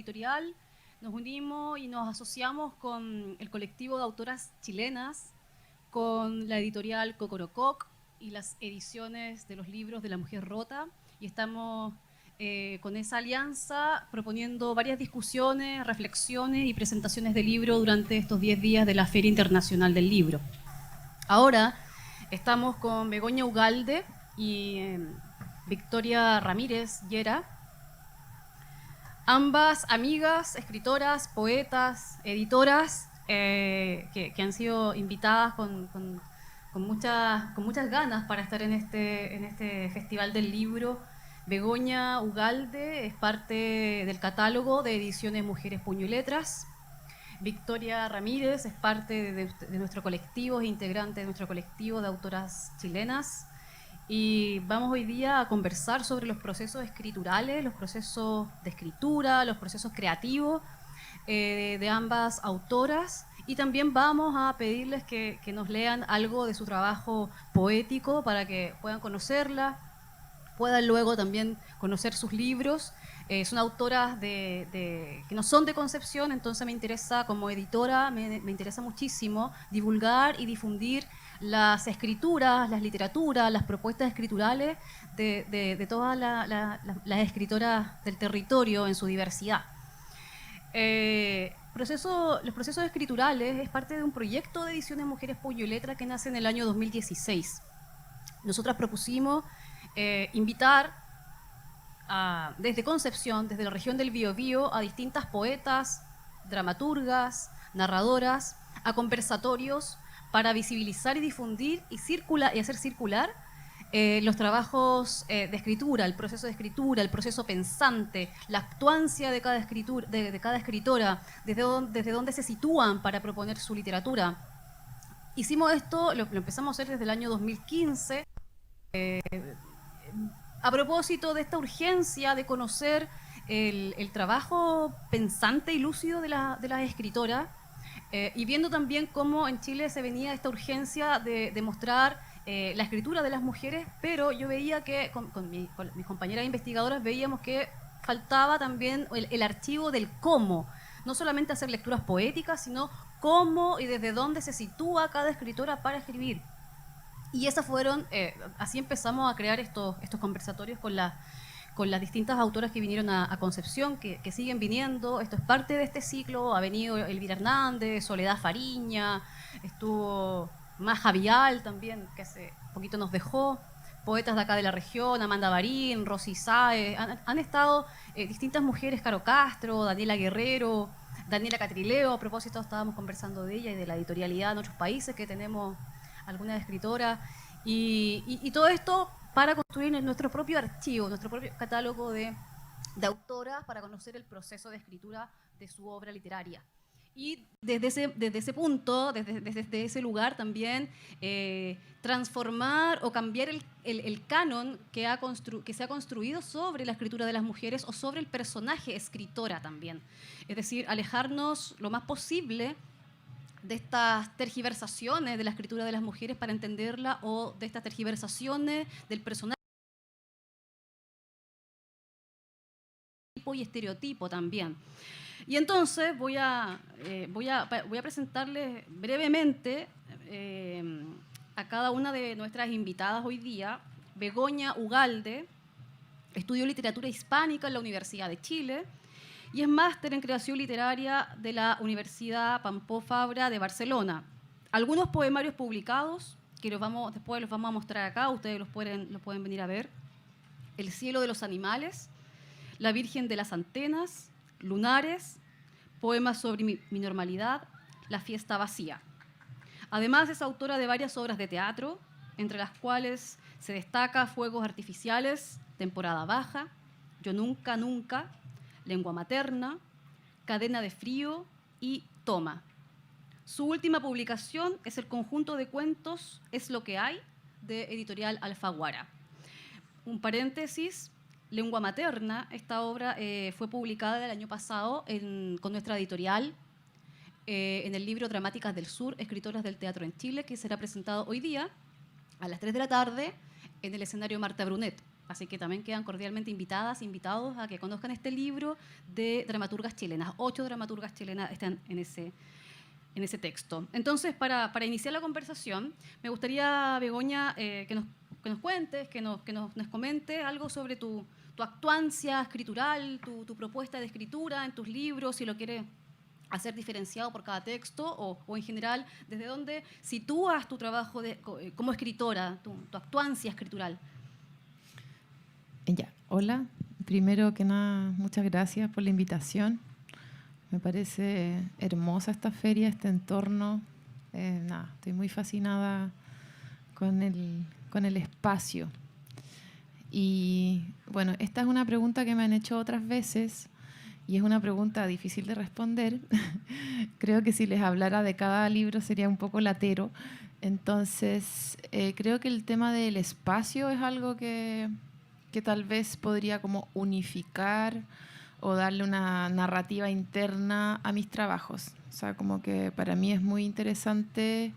editorial nos unimos y nos asociamos con el colectivo de autoras chilenas, con la editorial Cocorococ y las ediciones de los libros de La Mujer Rota, y estamos con esa alianza proponiendo varias discusiones, reflexiones y presentaciones de libro durante estos 10 días de la Feria Internacional del Libro. Ahora estamos con Begoña Ugalde y Victoria Ramírez Llera, ambas amigas, escritoras, poetas, editoras, que han sido invitadas con muchas ganas para estar en este Festival del Libro. Begoña Ugalde es parte del catálogo de ediciones Mujeres Puño y Letras. Victoria Ramírez es parte de nuestro colectivo, es integrante de nuestro colectivo de autoras chilenas. Y vamos hoy día a conversar sobre los procesos escriturales, los procesos de escritura, los procesos creativos de ambas autoras. Y también vamos a pedirles que nos lean algo de su trabajo poético para que puedan conocerla, puedan luego también conocer sus libros. Son autoras que no son de Concepción, entonces me interesa, como editora, me interesa muchísimo divulgar y difundir las escrituras, las literaturas, las propuestas escriturales de todas las escritoras del territorio en su diversidad. Los procesos escriturales es parte de un proyecto de ediciones Mujeres Puño y Letra que nace en el año 2016. Nosotras propusimos invitar desde Concepción, desde la región del Biobío, a distintas poetas, dramaturgas, narradoras, a conversatorios para visibilizar y difundir y hacer circular los trabajos de escritura, el proceso de escritura, el proceso pensante, la actuancia de cada escritora, desde dónde se sitúan para proponer su literatura. Hicimos esto, lo empezamos a hacer desde el año 2015, a propósito de esta urgencia de conocer el trabajo pensante y lúcido de las escritoras, y viendo también cómo en Chile se venía esta urgencia de mostrar la escritura de las mujeres, pero yo veía que con mis compañeras investigadoras veíamos que faltaba también el archivo del cómo, no solamente hacer lecturas poéticas, sino cómo y desde dónde se sitúa cada escritora para escribir. Y esas fueron, así empezamos a crear estos conversatorios con las distintas autoras que vinieron a Concepción, que siguen viniendo. Esto es parte de este ciclo. Ha venido Elvira Hernández, Soledad Fariña, estuvo Maja Vial también, que hace poquito nos dejó, poetas de acá de la región, Amanda Barín, Rosy Sáez. Han estado distintas mujeres, Caro Castro, Daniela Guerrero, Daniela Catrileo. A propósito, estábamos conversando de ella y de la editorialidad en otros países que tenemos algunas escritoras, y todo esto para construir nuestro propio archivo, nuestro propio catálogo de autoras para conocer el proceso de escritura de su obra literaria. Y desde ese punto, desde ese lugar también, transformar o cambiar el canon que se ha construido sobre la escritura de las mujeres o sobre el personaje escritora también. Es decir, alejarnos lo más posible de estas tergiversaciones de la escritura de las mujeres para entenderla, o de estas tergiversaciones del personaje y estereotipo también. Y entonces voy a presentarles brevemente a cada una de nuestras invitadas hoy día. Begoña Ugalde estudió literatura hispánica en la Universidad de Chile y es máster en creación literaria de la Universidad Pompeu Fabra de Barcelona. Algunos poemarios publicados, que después los vamos a mostrar acá, ustedes los pueden venir a ver. El cielo de los animales, La Virgen de las Antenas, Lunares, poemas sobre mi normalidad, La fiesta vacía. Además es autora de varias obras de teatro, entre las cuales se destaca Fuegos artificiales, Temporada baja, Yo nunca, nunca, Lengua materna, Cadena de frío y Toma. Su última publicación es el conjunto de cuentos Es lo que hay, de editorial Alfaguara. Un paréntesis, Lengua materna, esta obra fue publicada el año pasado con nuestra editorial en el libro Dramáticas del Sur, Escritoras del Teatro en Chile, que será presentado hoy día a las 3 de la tarde en el escenario Marta Brunet. Así que también quedan cordialmente invitadas, invitados a que conozcan este libro de dramaturgas chilenas. 8 dramaturgas chilenas están en ese texto. Entonces, para iniciar la conversación, me gustaría, Begoña, que nos cuentes, que nos comentes algo sobre tu actuancia escritural, tu propuesta de escritura en tus libros, si lo quieres hacer diferenciado por cada texto o en general, desde dónde sitúas tu trabajo como escritora, tu actuancia escritural. Ya, hola. Primero que nada, muchas gracias por la invitación. Me parece hermosa esta feria, este entorno. Estoy muy fascinada con el espacio. Y bueno, esta es una pregunta que me han hecho otras veces y es una pregunta difícil de responder. Creo que si les hablara de cada libro sería un poco latero. Entonces, creo que el tema del espacio es algo que tal vez podría como unificar o darle una narrativa interna a mis trabajos. O sea, como que para mí es muy interesante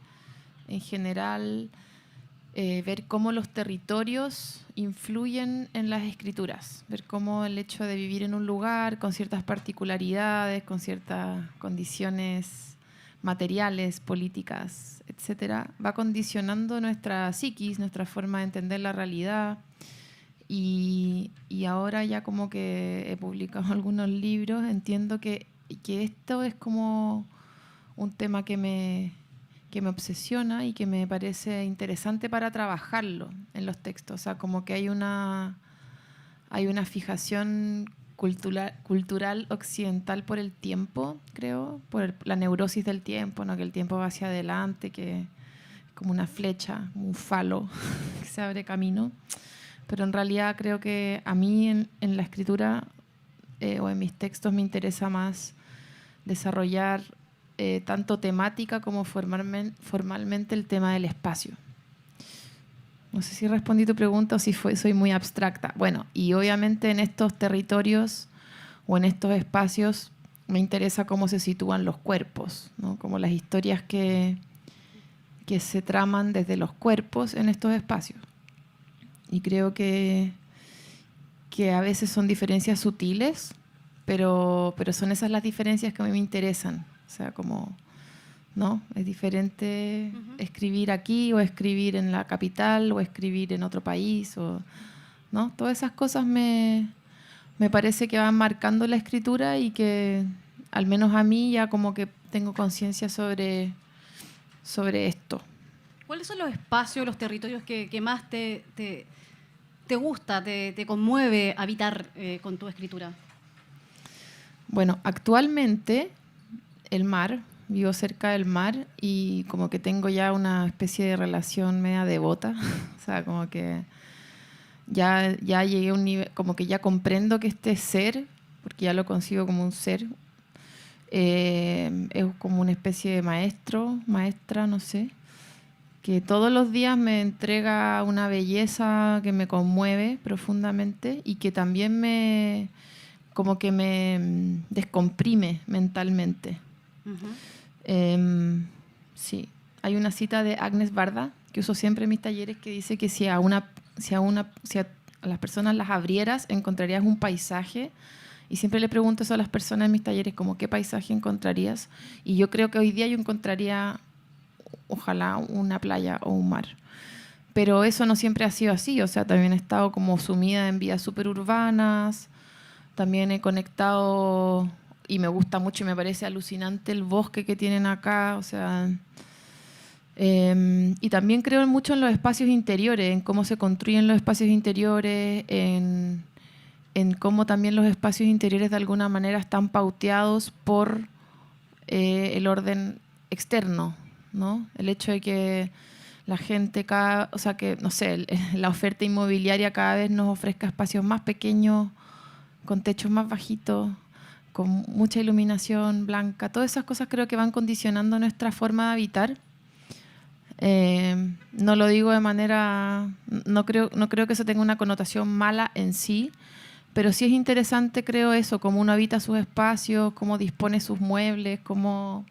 en general ver cómo los territorios influyen en las escrituras, ver cómo el hecho de vivir en un lugar con ciertas particularidades, con ciertas condiciones materiales, políticas, etcétera, va condicionando nuestra psiquis, nuestra forma de entender la realidad. Y ahora ya como que he publicado algunos libros, entiendo que esto es como un tema que me obsesiona y que me parece interesante para trabajarlo en los textos. O sea, como que hay una fijación cultural occidental por el tiempo, creo, por la neurosis del tiempo, ¿no? Que el tiempo va hacia adelante, que es como una flecha, un falo que se abre camino. Pero en realidad creo que a mí en la escritura o en mis textos me interesa más desarrollar tanto temática como formalmente el tema del espacio. No sé si respondí tu pregunta o si soy muy abstracta. Bueno, y obviamente en estos territorios o en estos espacios me interesa cómo se sitúan los cuerpos, ¿no? Como las historias que se traman desde los cuerpos en estos espacios. Y creo que a veces son diferencias sutiles, pero son esas las diferencias que a mí me interesan. O sea, como, ¿no? Es diferente escribir aquí o escribir en la capital o escribir en otro país, ¿no? Todas esas cosas me parece que van marcando la escritura y que al menos a mí ya como que tengo conciencia sobre esto. ¿Cuáles son los espacios, los territorios que más te gusta, te conmueve habitar con tu escritura? Bueno, actualmente el mar, vivo cerca del mar y como que tengo ya una especie de relación media devota, o sea, como que ya llegué a un nivel, como que ya comprendo que este ser, porque ya lo concibo como un ser, es como una especie de maestro, maestra, no sé, que todos los días me entrega una belleza que me conmueve profundamente y que también como que me descomprime mentalmente. Sí, hay una cita de Agnes Varda que uso siempre en mis talleres que dice que si a las personas las abrieras encontrarías un paisaje. Y siempre le pregunto eso a las personas en mis talleres, como ¿qué paisaje encontrarías? Y yo creo que hoy día yo encontraría ojalá una playa o un mar. Pero eso no siempre ha sido así, o sea, también he estado como sumida en vidas superurbanas, también he conectado y me gusta mucho y me parece alucinante el bosque que tienen acá, o sea, y también creo mucho en los espacios interiores, en cómo se construyen los espacios interiores, en cómo también los espacios interiores de alguna manera están pauteados por el orden externo, ¿no? El hecho de que la gente o sea, que, no sé, la oferta inmobiliaria cada vez nos ofrezca espacios más pequeños, con techos más bajitos, con mucha iluminación blanca. Todas esas cosas creo que van condicionando nuestra forma de habitar. No lo digo de manera... No creo que eso tenga una connotación mala en sí, pero sí es interesante, creo, eso, cómo uno habita sus espacios, cómo dispone sus muebles, cómo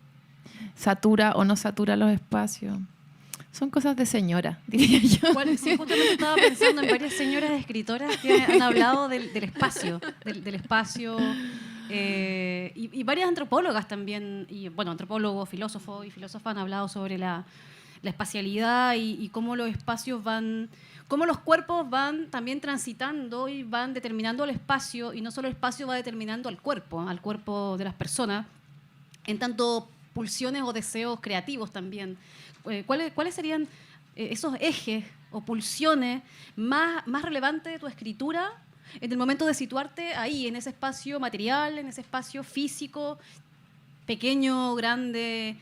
satura o no satura los espacios. son cosas de señora, diría yo. Bueno, sí, justamente estaba pensando en varias señoras escritoras que han hablado del espacio, del espacio, y varias antropólogas también, y bueno, antropólogos, filósofos y filósofas han hablado sobre la espacialidad y cómo los espacios van, cómo los cuerpos van también transitando y van determinando el espacio, y no solo el espacio va determinando al cuerpo de las personas, en tanto pulsiones o deseos creativos también. ¿Cuáles serían esos ejes o pulsiones más relevantes de tu escritura en el momento de situarte ahí, en ese espacio material, en ese espacio físico, pequeño, grande,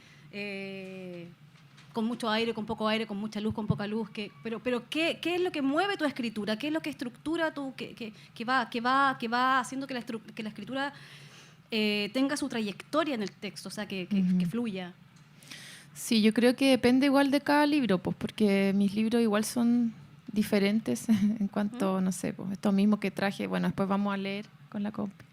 con mucho aire, con poco aire, con mucha luz, con poca luz? Pero ¿qué es lo que mueve tu escritura? ¿Qué es lo que estructura que va haciendo que la escritura tenga su trayectoria en el texto, o sea, que fluya? Sí, yo creo que depende igual de cada libro, pues porque mis libros igual son diferentes en cuanto, no sé, pues esto mismo que traje, bueno, después vamos a leer con la compi.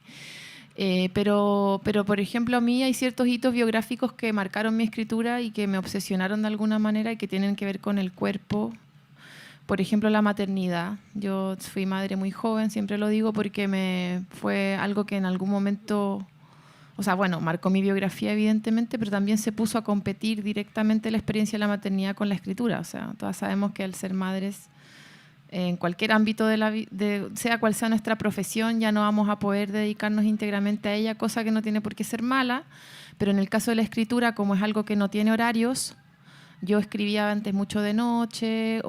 Pero, por ejemplo, a mí hay ciertos hitos biográficos que marcaron mi escritura y que me obsesionaron de alguna manera y que tienen que ver con el cuerpo. Por ejemplo, la maternidad. Yo fui madre muy joven, siempre lo digo porque fue algo que en algún momento, o sea, bueno, marcó mi biografía evidentemente, pero también se puso a competir directamente la experiencia de la maternidad con la escritura. O sea, todas sabemos que al ser madres, en cualquier ámbito sea cual sea nuestra profesión, ya no vamos a poder dedicarnos íntegramente a ella, cosa que no tiene por qué ser mala, pero en el caso de la escritura, como es algo que no tiene horarios, yo escribía antes mucho de noche,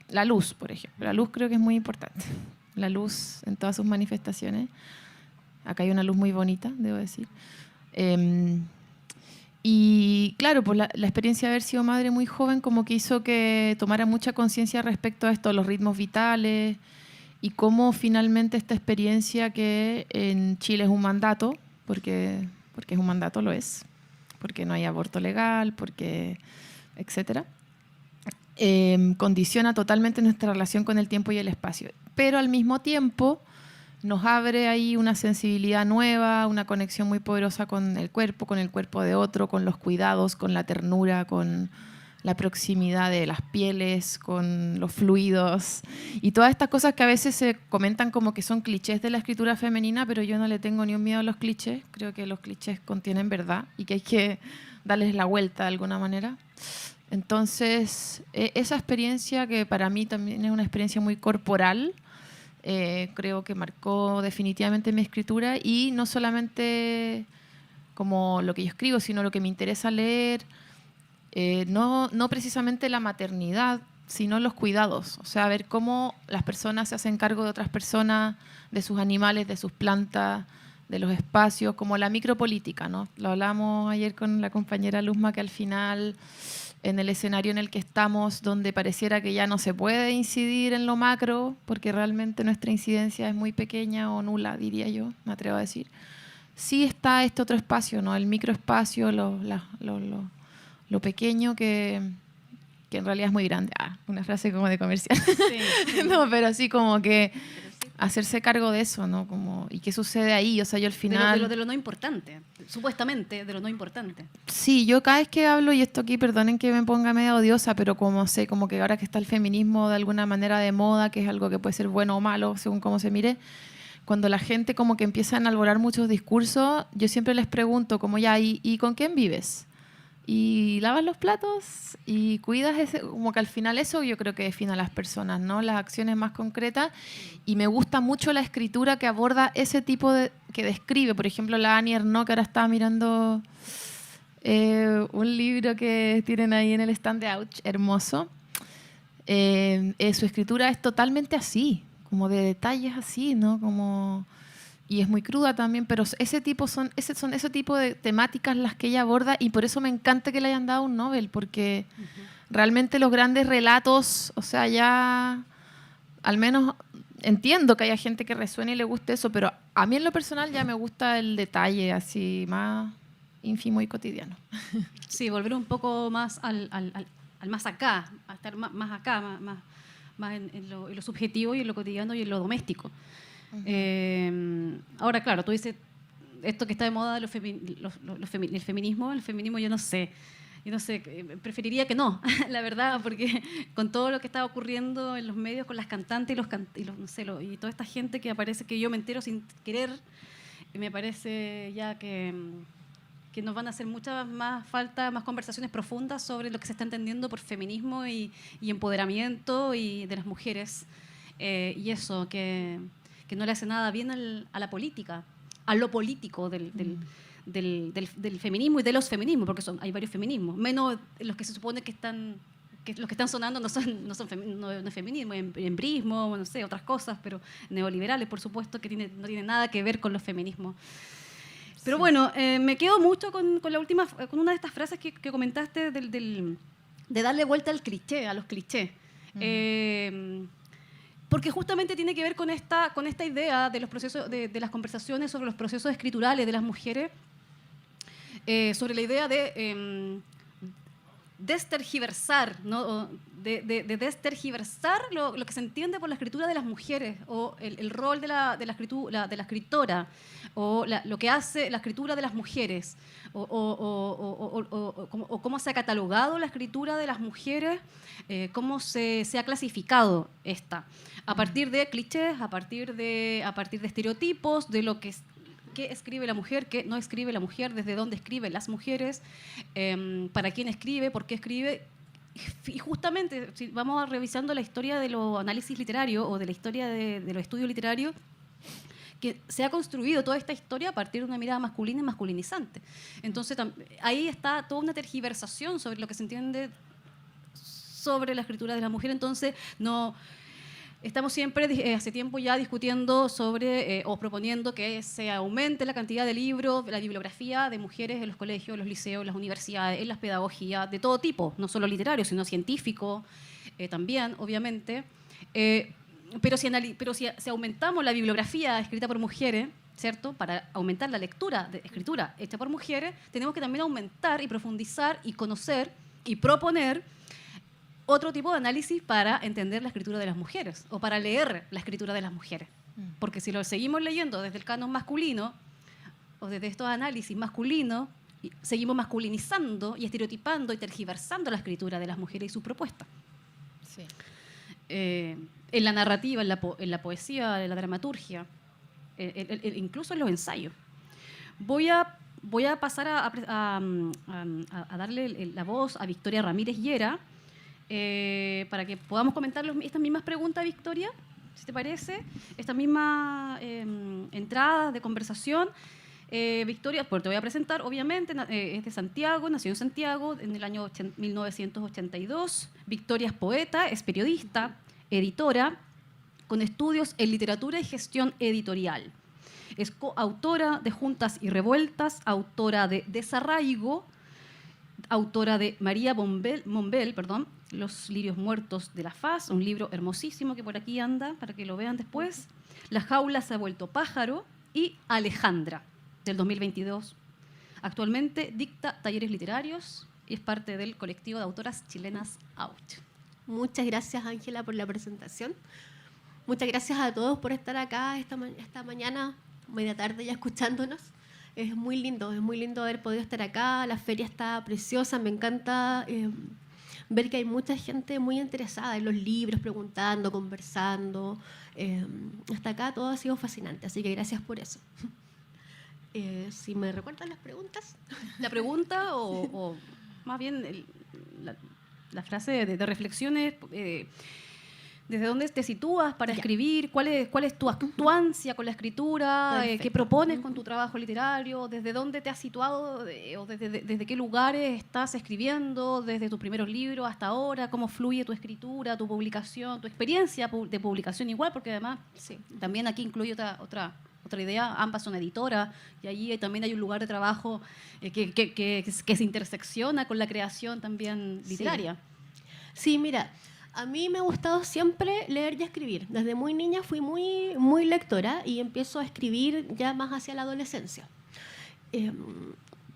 la luz, por ejemplo. La luz creo que es muy importante. La luz en todas sus manifestaciones. Acá hay una luz muy bonita, debo decir. Y claro, pues la experiencia de haber sido madre muy joven como que hizo que tomara mucha conciencia respecto a esto, los ritmos vitales y cómo finalmente esta experiencia, que en Chile es un mandato, porque es un mandato, lo es, porque no hay aborto legal, porque etcétera, condiciona totalmente nuestra relación con el tiempo y el espacio. Pero al mismo tiempo nos abre ahí una sensibilidad nueva, una conexión muy poderosa con el cuerpo de otro, con los cuidados, con la ternura, con la proximidad de las pieles, con los fluidos y todas estas cosas que a veces se comentan como que son clichés de la escritura femenina, pero yo no le tengo ni un miedo a los clichés. Creo que los clichés contienen verdad y que hay que darles la vuelta de alguna manera. Entonces, esa experiencia, que para mí también es una experiencia muy corporal, creo que marcó definitivamente mi escritura, y no solamente como lo que yo escribo, sino lo que me interesa leer, no precisamente la maternidad, sino los cuidados, o sea, ver cómo las personas se hacen cargo de otras personas, de sus animales, de sus plantas, de los espacios, como la micropolítica, ¿no? Lo hablamos ayer con la compañera Luzma, que al final, en el escenario en el que estamos, donde pareciera que ya no se puede incidir en lo macro, porque realmente nuestra incidencia es muy pequeña o nula, diría yo, me atrevo a decir, sí está este otro espacio, ¿no? El microespacio, lo pequeño que en realidad es muy grande. Una frase como de comercial. Sí. No, pero así como que hacerse cargo de eso, ¿no? Como, ¿y qué sucede ahí? O sea, yo al final... De lo no importante, supuestamente, de lo no importante. Sí, yo cada vez que hablo, y esto aquí, perdonen que me ponga medio odiosa, pero como sé, como que ahora que está el feminismo de alguna manera de moda, que es algo que puede ser bueno o malo, según cómo se mire, cuando la gente como que empieza a enalborar muchos discursos, yo siempre les pregunto, como ya, ¿y con quién vives? Y lavas los platos y cuidas ese, como que al final eso yo creo que define a las personas, ¿no? Las acciones más concretas. Y me gusta mucho la escritura que aborda ese tipo de, que describe, por ejemplo, la Annie Ernaux, que ahora estaba mirando un libro que tienen ahí en el stand de Ouch, hermoso. Su escritura es totalmente así, como de detalles así, ¿no? Como... Y es muy cruda también, pero ese tipo de temáticas las que ella aborda, y por eso me encanta que le hayan dado un Nobel, porque realmente los grandes relatos, o sea, ya al menos entiendo que haya gente que resuene y le guste eso, pero a mí en lo personal ya me gusta el detalle así más ínfimo y cotidiano. Sí, volver un poco más al más acá, a estar más acá, más en lo subjetivo y en lo cotidiano y en lo doméstico. Ahora, claro, tú dices esto que está de moda, el feminismo yo no sé. y no sé, preferiría que no, la verdad, porque con todo lo que está ocurriendo en los medios, con las cantantes no sé, y toda esta gente que aparece, que yo me entero sin querer, me parece ya que nos van a hacer muchas más falta, más conversaciones profundas sobre lo que se está entendiendo por feminismo y empoderamiento y de las mujeres. Y eso, que no le hace nada bien a la política, a lo político del feminismo y de los feminismos, porque hay varios feminismos, menos los que se supone que los que están sonando no es feminismo, embrismo, no sé, otras cosas, pero neoliberales, por supuesto, que no tienen nada que ver con los feminismos. Pero sí. Bueno, me quedo mucho con con una de estas frases que comentaste de darle vuelta al cliché, a los clichés. Porque justamente tiene que ver con esta idea de los procesos, de las conversaciones sobre los procesos escriturales de las mujeres, sobre la idea de destergiversar, ¿no? de destergiversar lo que se entiende por la escritura de las mujeres, o el rol de la escritora, o lo que hace la escritura de las mujeres, o cómo se ha catalogado la escritura de las mujeres, cómo se ha clasificado esta, a partir de clichés, a partir de estereotipos, de lo que qué escribe la mujer, qué no escribe la mujer, desde dónde escriben las mujeres, para quién escribe, por qué escribe. Y justamente, si vamos revisando la historia de los análisis literarios o de la historia de los estudios literarios, que se ha construido toda esta historia a partir de una mirada masculina y masculinizante. Entonces, ahí está toda una tergiversación sobre lo que se entiende sobre la escritura de la mujer. Entonces, no... Estamos siempre, hace tiempo ya, discutiendo sobre o proponiendo que se aumente la cantidad de libros, la bibliografía de mujeres en los colegios, en los liceos, en las universidades, en las pedagogías, de todo tipo, no solo literario, sino científico también, obviamente. Pero si aumentamos la bibliografía escrita por mujeres, ¿cierto? Para aumentar la lectura de escritura hecha por mujeres, tenemos que también aumentar y profundizar y conocer y proponer otro tipo de análisis para entender la escritura de las mujeres o para leer la escritura de las mujeres. Porque si lo seguimos leyendo desde el canon masculino o desde estos análisis masculinos, seguimos masculinizando y estereotipando y tergiversando la escritura de las mujeres y sus propuestas. Sí. En la narrativa, en la poesía, en la dramaturgia, incluso en los ensayos. Voy a pasar a darle la voz a Victoria Ramírez Llera, para que podamos comentar estas mismas preguntas, Victoria, si te parece, estas mismas entradas de conversación. Victoria, pues te voy a presentar, obviamente, es de Santiago, nació en Santiago en el año 1982. Victoria es poeta, es periodista, editora, con estudios en literatura y gestión editorial. Es coautora de Juntas y Revueltas, autora de Desarraigo, autora de María Monbel, Los lirios muertos de la faz, un libro hermosísimo que por aquí anda, para que lo vean después. La jaula se ha vuelto pájaro, y Alejandra, del 2022. Actualmente dicta talleres literarios y es parte del colectivo de autoras chilenas Out. Muchas gracias, Ángela, por la presentación. Muchas gracias a todos por estar acá esta mañana, media tarde ya escuchándonos. Es muy lindo haber podido estar acá. La feria está preciosa, me encanta ver que hay mucha gente muy interesada en los libros, preguntando, conversando. Hasta acá todo ha sido fascinante, así que gracias por eso. Si me recuerdan las preguntas. La pregunta o más bien la frase de reflexiones, ¿desde dónde te sitúas para escribir? ¿Cuál es tu actuancia con la escritura? ¿Qué propones con tu trabajo literario? ¿Desde dónde te has situado o desde qué lugares estás escribiendo? ¿Desde tus primeros libros hasta ahora? ¿Cómo fluye tu escritura, tu publicación, tu experiencia de publicación igual? Porque además también aquí incluye otra idea. Ambas son editoras y allí también hay un lugar de trabajo que se intersecciona con la creación también literaria. Sí, mira... A mí me ha gustado siempre leer y escribir. Desde muy niña fui muy lectora y empiezo a escribir ya más hacia la adolescencia.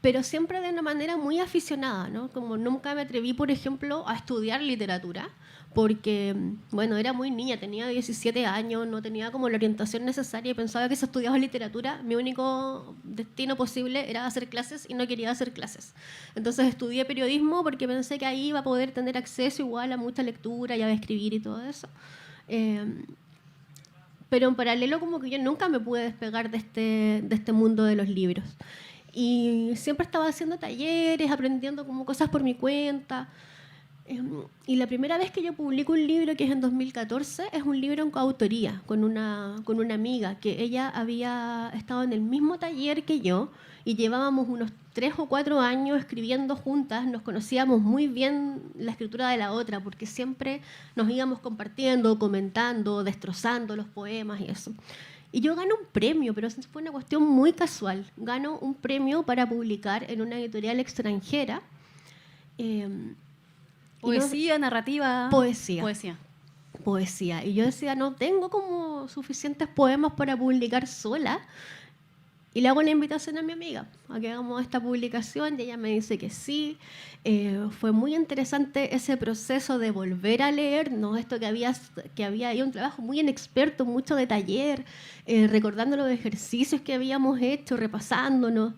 pero siempre de una manera muy aficionada, ¿no? Como nunca me atreví, por ejemplo, a estudiar literatura, porque, bueno, era muy niña, tenía 17 años, no tenía como la orientación necesaria y pensaba que si estudiaba literatura, mi único destino posible era hacer clases y no quería hacer clases. Entonces estudié periodismo porque pensé que ahí iba a poder tener acceso igual a mucha lectura y a escribir y todo eso. Pero en paralelo como que yo nunca me pude despegar de este mundo de los libros. Y siempre estaba haciendo talleres, aprendiendo como cosas por mi cuenta. Y la primera vez que yo publico un libro, que es en 2014, es un libro en coautoría con una amiga, que ella había estado en el mismo taller que yo y llevábamos unos 3 o 4 años escribiendo juntas, nos conocíamos muy bien la escritura de la otra, porque siempre nos íbamos compartiendo, comentando, destrozando los poemas y eso. Y yo gano un premio, pero fue una cuestión muy casual. Gano un premio para publicar en una editorial extranjera. Poesía, narrativa. Poesía. Poesía. Y yo decía, no tengo como suficientes poemas para publicar sola. Y le hago la invitación a mi amiga a que hagamos esta publicación y ella me dice que sí. Fue muy interesante ese proceso de volver a leer, ¿no? Esto que había ahí un trabajo muy inexperto, mucho de taller, recordando los ejercicios que habíamos hecho, repasándonos.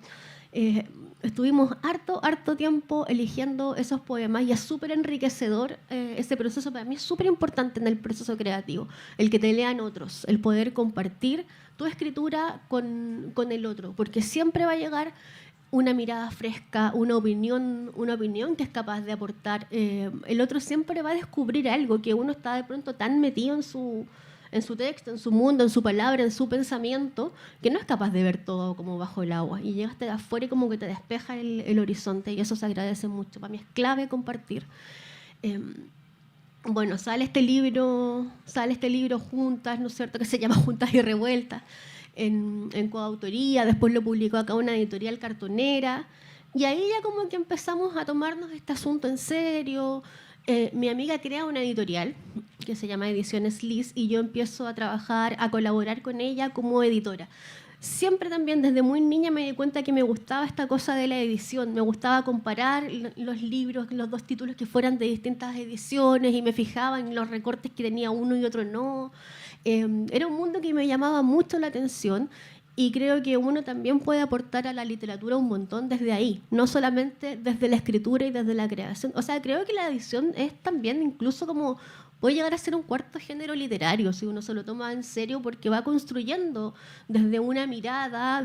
Estuvimos harto tiempo eligiendo esos poemas y es súper enriquecedor ese proceso. Para mí es súper importante en el proceso creativo, el que te lean otros, el poder compartir tu escritura con el otro, porque siempre va a llegar una mirada fresca, una opinión que es capaz de aportar. El otro siempre va a descubrir algo que uno está de pronto tan metido en su texto, en su mundo, en su palabra, en su pensamiento, que no es capaz de ver todo como bajo el agua. Y llegaste de afuera y como que te despeja el horizonte, y eso se agradece mucho. Para mí es clave compartir. Bueno, sale este libro juntas, ¿no es cierto?, que se llama Juntas y Revueltas, en coautoría. Después lo publicó acá una editorial cartonera. Y ahí ya como que empezamos a tomarnos este asunto en serio. Mi amiga crea una editorial que se llama Ediciones Liz y yo empiezo a trabajar, a colaborar con ella como editora. Siempre también desde muy niña me di cuenta que me gustaba esta cosa de la edición, me gustaba comparar los libros, los dos títulos que fueran de distintas ediciones y me fijaba en los recortes que tenía uno y otro no. Era un mundo que me llamaba mucho la atención. Y creo que uno también puede aportar a la literatura un montón desde ahí, no solamente desde la escritura y desde la creación. O sea, creo que la edición es también incluso como puede llegar a ser un cuarto género literario si uno se lo toma en serio, porque va construyendo desde una mirada,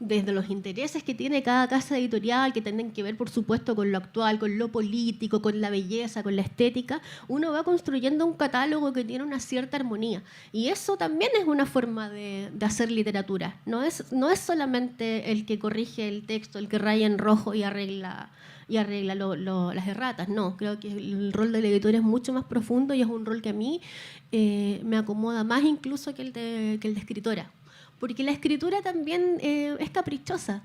desde los intereses que tiene cada casa editorial, que tienen que ver, por supuesto, con lo actual, con lo político, con la belleza, con la estética. Uno va construyendo un catálogo que tiene una cierta armonía. Y eso también es una forma de hacer literatura. No es solamente el que corrige el texto, el que raya en rojo y arregla las erratas. No, creo que el rol del editor es mucho más profundo y es un rol que a mí me acomoda más incluso que el de escritora. Porque la escritura también es caprichosa,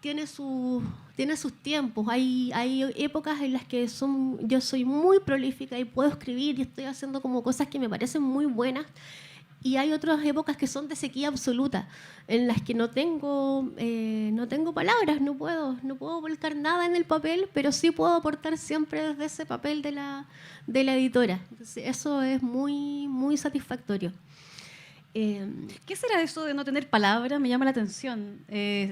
tiene sus tiempos. Hay épocas en las que yo soy muy prolífica y puedo escribir y estoy haciendo como cosas que me parecen muy buenas. Y hay otras épocas que son de sequía absoluta, en las que no tengo palabras, no puedo volcar nada en el papel, pero sí puedo aportar siempre desde ese papel de la editora. Entonces, eso es muy, muy satisfactorio. ¿Qué será eso de no tener palabras? Me llama la atención,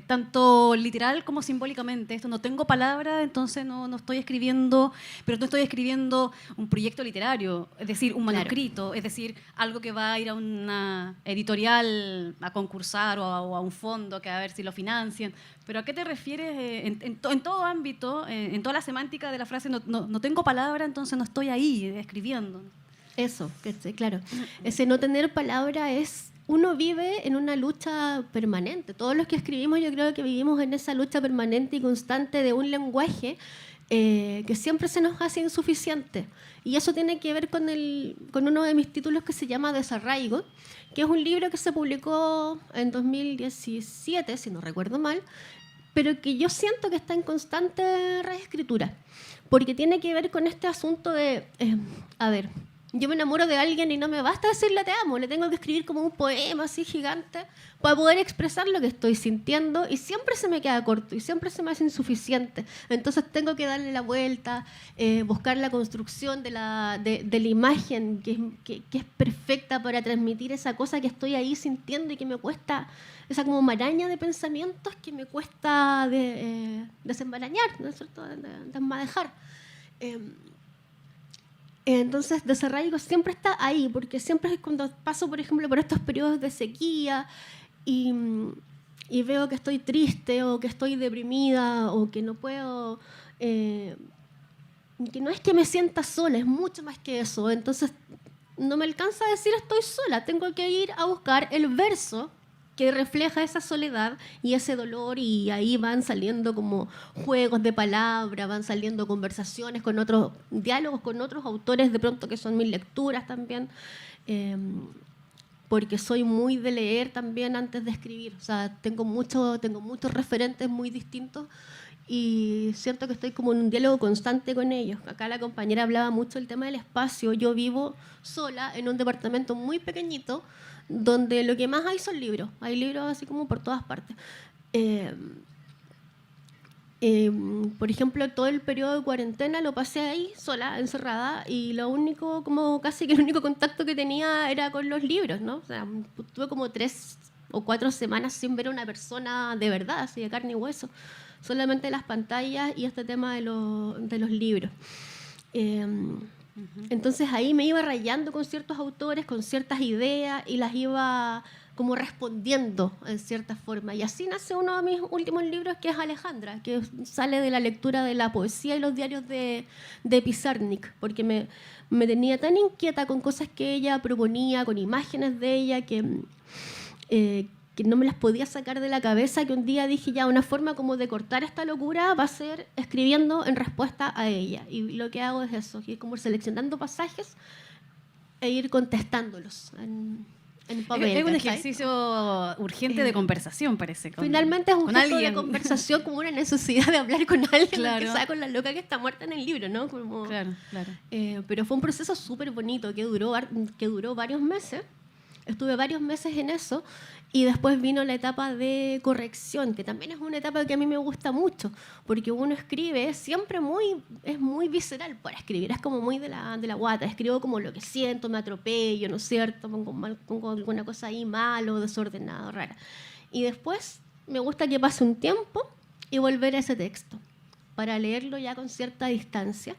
tanto literal como simbólicamente. Esto, no tengo palabras, entonces no estoy escribiendo, pero no estoy escribiendo un proyecto literario, es decir, un manuscrito, claro. Es decir, algo que va a ir a una editorial a concursar o a un fondo que a ver si lo financian. ¿Pero a qué te refieres en todo ámbito, en toda la semántica de la frase, no tengo palabra, entonces no estoy ahí escribiendo? Eso, claro. Ese no tener palabra es... Uno vive en una lucha permanente. Todos los que escribimos yo creo que vivimos en esa lucha permanente y constante de un lenguaje que siempre se nos hace insuficiente. Y eso tiene que ver con uno de mis títulos que se llama Desarraigo, que es un libro que se publicó en 2017, si no recuerdo mal, pero que yo siento que está en constante reescritura, porque tiene que ver con este asunto de... yo me enamoro de alguien y no me basta decirle te amo, le tengo que escribir como un poema así gigante para poder expresar lo que estoy sintiendo y siempre se me queda corto y siempre se me hace insuficiente. Entonces tengo que darle la vuelta, buscar la construcción de la imagen que es perfecta para transmitir esa cosa que estoy ahí sintiendo y que me cuesta, esa como maraña de pensamientos que me cuesta desembarañar, ¿no es cierto?, desmadejar. Entonces, Desarraigo siempre está ahí, porque siempre es cuando paso, por ejemplo, por estos periodos de sequía y veo que estoy triste o que estoy deprimida o que no puedo, que no es que me sienta sola, es mucho más que eso. Entonces, no me alcanza a decir estoy sola, tengo que ir a buscar el verso que refleja esa soledad y ese dolor, y ahí van saliendo como juegos de palabras, van saliendo conversaciones con otros, diálogos con otros autores de pronto que son mis lecturas también, porque soy muy de leer también antes de escribir, o sea, tengo muchos referentes muy distintos y siento que estoy como en un diálogo constante con ellos. Acá la compañera hablaba mucho del tema del espacio. Yo vivo sola en un departamento muy pequeñito donde lo que más hay son libros. Hay libros así como por todas partes. Por ejemplo, todo el periodo de cuarentena lo pasé ahí sola, encerrada, y lo único, como casi que el único contacto que tenía era con los libros, ¿no? O sea, tuve como 3 o 4 semanas sin ver a una persona de verdad, así de carne y hueso, solamente las pantallas y este tema de los libros. Entonces ahí me iba rayando con ciertos autores, con ciertas ideas, y las iba como respondiendo en cierta forma. Y así nace uno de mis últimos libros, que es Alejandra, que sale de la lectura de la poesía y los diarios de Pizarnik, porque me tenía tan inquieta con cosas que ella proponía, con imágenes de ella, que no me las podía sacar de la cabeza, que un día dije, ya, una forma como de cortar esta locura va a ser escribiendo en respuesta a ella. Y lo que hago es eso, que es como seleccionando pasajes e ir contestándolos en papel. Es un ejercicio urgente de conversación, parece. Finalmente es un gesto alguien. de conversación, como una necesidad de hablar con alguien, claro, que sea con la loca que está muerta en el libro, ¿no? Como, claro, claro. Pero fue un proceso súper bonito que duró varios meses. Estuve varios meses en eso, y después vino la etapa de corrección, que también es una etapa que a mí me gusta mucho, porque uno escribe siempre es muy visceral para escribir, es como muy de la guata, escribo como lo que siento, me atropello, ¿no es cierto? Pongo alguna cosa ahí malo, desordenado, rara. Y después me gusta que pase un tiempo y volver a ese texto, para leerlo ya con cierta distancia.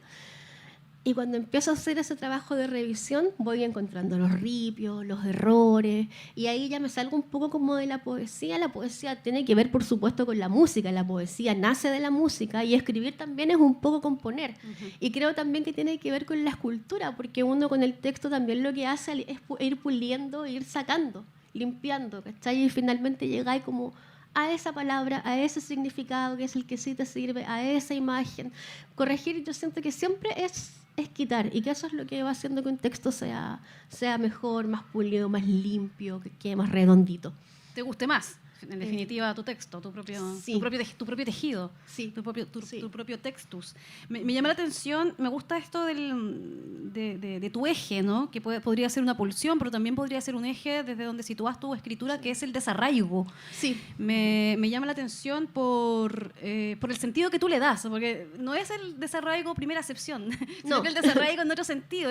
Y cuando empiezo a hacer ese trabajo de revisión, voy encontrando los ripios, los errores, y ahí ya me salgo un poco como de la poesía. La poesía tiene que ver, por supuesto, con la música. La poesía nace de la música, y escribir también es un poco componer. Y creo también que tiene que ver con la escultura, porque uno con el texto también lo que hace es ir puliendo, ir sacando, limpiando, ¿cachai? Y finalmente llegáis como a esa palabra, a ese significado que es el que sí te sirve, a esa imagen. Corregir, yo siento que siempre es quitar, y que eso es lo que va haciendo que un texto sea mejor, más pulido, más limpio, que quede más redondito. ¿Te guste más? En definitiva, tu texto, tu propio tejido, sí. tu propio textus. Me llama la atención, me gusta esto de tu eje, ¿no? Que podría ser una pulsión, pero también podría ser un eje desde donde sitúas tu escritura, que es el desarraigo. Sí. Me llama la atención por el sentido que tú le das, porque no es el desarraigo primera acepción, sino que el desarraigo en otro sentido,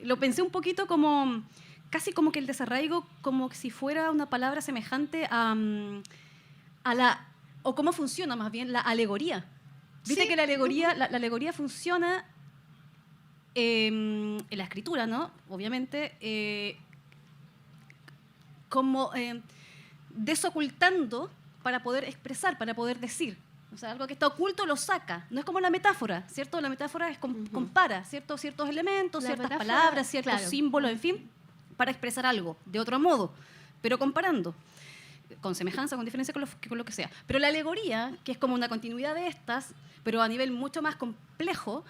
lo pensé un poquito como casi como que el desarraigo, como si fuera una palabra semejante a o cómo funciona más bien la alegoría. Viste que la alegoría funciona en la escritura, ¿no? Obviamente, como desocultando para poder expresar, para poder decir. O sea, algo que está oculto lo saca. No es como la metáfora, ¿cierto? La metáfora es compara ciertos elementos, ciertas palabras, ciertos símbolos, en fin, para expresar algo de otro modo, pero comparando, con semejanza, con diferencia, con lo que sea. Pero la alegoría, que es como una continuidad de estas, pero a nivel mucho más complejo,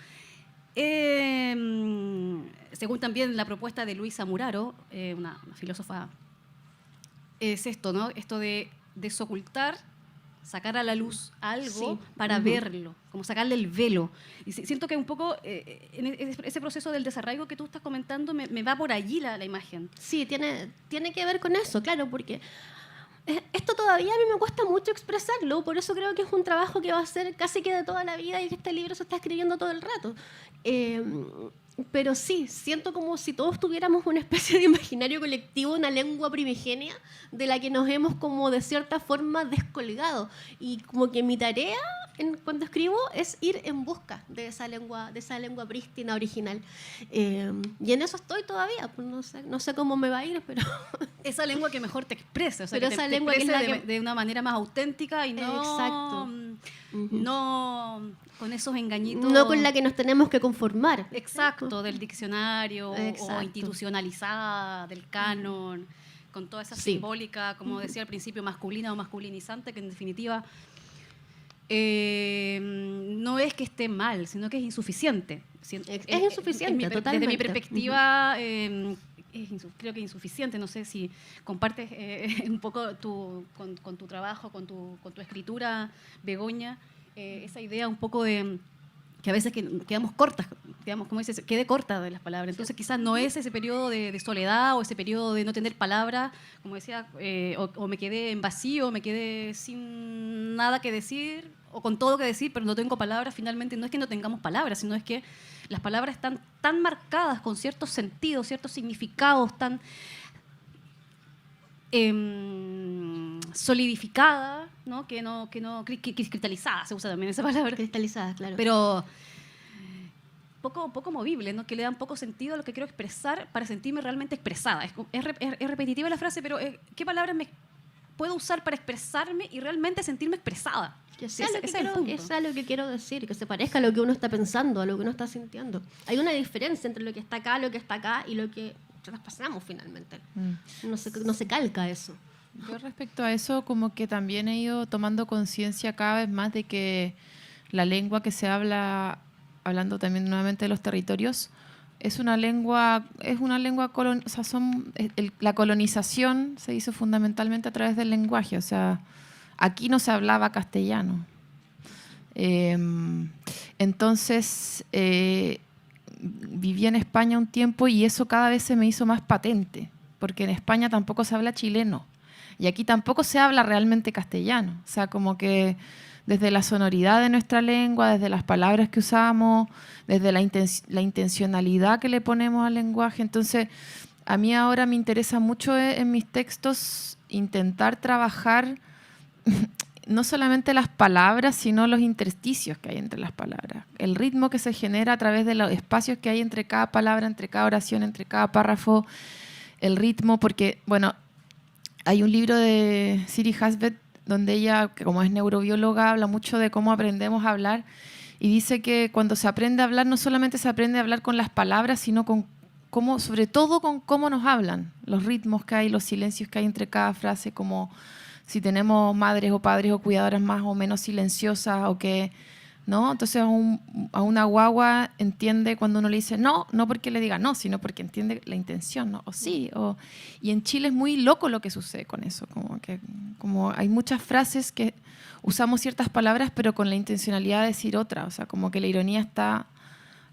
según también la propuesta de Luisa Muraro, una filósofa, es esto, ¿no? Esto de desocultar sacar a la luz algo Sí. para verlo, como sacarle el velo. Y siento que un poco en ese proceso del desarraigo que tú estás comentando me va por allí la imagen. Sí, tiene que ver con eso, claro, porque esto todavía a mí me cuesta mucho expresarlo, por eso creo que es un trabajo que va a ser casi que de toda la vida y que este libro se está escribiendo todo el rato. Pero sí, siento como si todos tuviéramos una especie de imaginario colectivo, una lengua primigenia de la que nos hemos como de cierta forma descolgado. Y como que mi tarea cuando escribo es ir en busca de esa lengua prístina, original. Y en eso estoy todavía, pues no sé cómo me va a ir, pero... Esa lengua que mejor te exprese, o sea, Pero que esa te lengua que es exprese la que- de una manera más auténtica y no, Exacto. no con esos engañitos. No con la que nos tenemos que conformar. Exacto, del diccionario o Exacto. institucionalizada, del canon, con toda esa Sí. simbólica, como decía al principio, masculina o masculinizante, que en definitiva no es que esté mal, sino que es insuficiente. Es insuficiente, totalmente. Desde mi perspectiva, creo que insuficiente. No sé si compartes un poco con tu trabajo, con tu escritura, Begoña, esa idea un poco de que a veces quedamos cortas, digamos, como dices, quedé corta de las palabras. Entonces quizás no es ese periodo de soledad o ese periodo de no tener palabras, como decía, o me quedé en vacío, me quedé sin nada que decir, o con todo que decir, pero no tengo palabras. Finalmente no es que no tengamos palabras, sino es que las palabras están tan marcadas con ciertos sentidos, ciertos significados, tan solidificada, ¿no? Que cristalizada, se usa también esa palabra, Cristalizadas, claro. pero poco movible, ¿no? Que le dan poco sentido a lo que quiero expresar para sentirme realmente expresada. Es repetitiva la frase, pero ¿qué palabras puedo usar para expresarme y realmente sentirme expresada? Que sea, Ese es el punto. que sea lo que quiero decir, que se parezca a lo que uno está pensando, a lo que uno está sintiendo. Hay una diferencia entre lo que está acá, lo que está acá y lo que traspasamos finalmente. No se calca eso. Yo respecto a eso, como que también he ido tomando conciencia cada vez más de que la lengua que se habla, hablando también nuevamente de los territorios, es una lengua o sea, la colonización se hizo fundamentalmente a través del lenguaje, o sea, aquí no se hablaba castellano. Entonces, viví en España un tiempo y eso cada vez se me hizo más patente, porque en España tampoco se habla chileno y aquí tampoco se habla realmente castellano. O sea, como que desde la sonoridad de nuestra lengua, desde las palabras que usamos, desde la intencionalidad que le ponemos al lenguaje. Entonces, a mí ahora me interesa mucho en mis textos intentar trabajar no solamente las palabras, sino los intersticios que hay entre las palabras. El ritmo que se genera a través de los espacios que hay entre cada palabra, entre cada oración, entre cada párrafo. El ritmo, porque, bueno, hay un libro de Siri Hasbet donde ella, que como es neurobióloga, habla mucho de cómo aprendemos a hablar y dice que cuando se aprende a hablar, no solamente se aprende a hablar con las palabras, sino con cómo, sobre todo con cómo nos hablan, los ritmos que hay, los silencios que hay entre cada frase, como si tenemos madres o padres o cuidadoras más o menos silenciosas o que, ¿no? Entonces a una guagua entiende cuando uno le dice no porque le diga no, sino porque entiende la intención, ¿no? O sí, y en Chile es muy loco lo que sucede con eso, como hay muchas frases que usamos ciertas palabras pero con la intencionalidad de decir otra, o sea, como que la ironía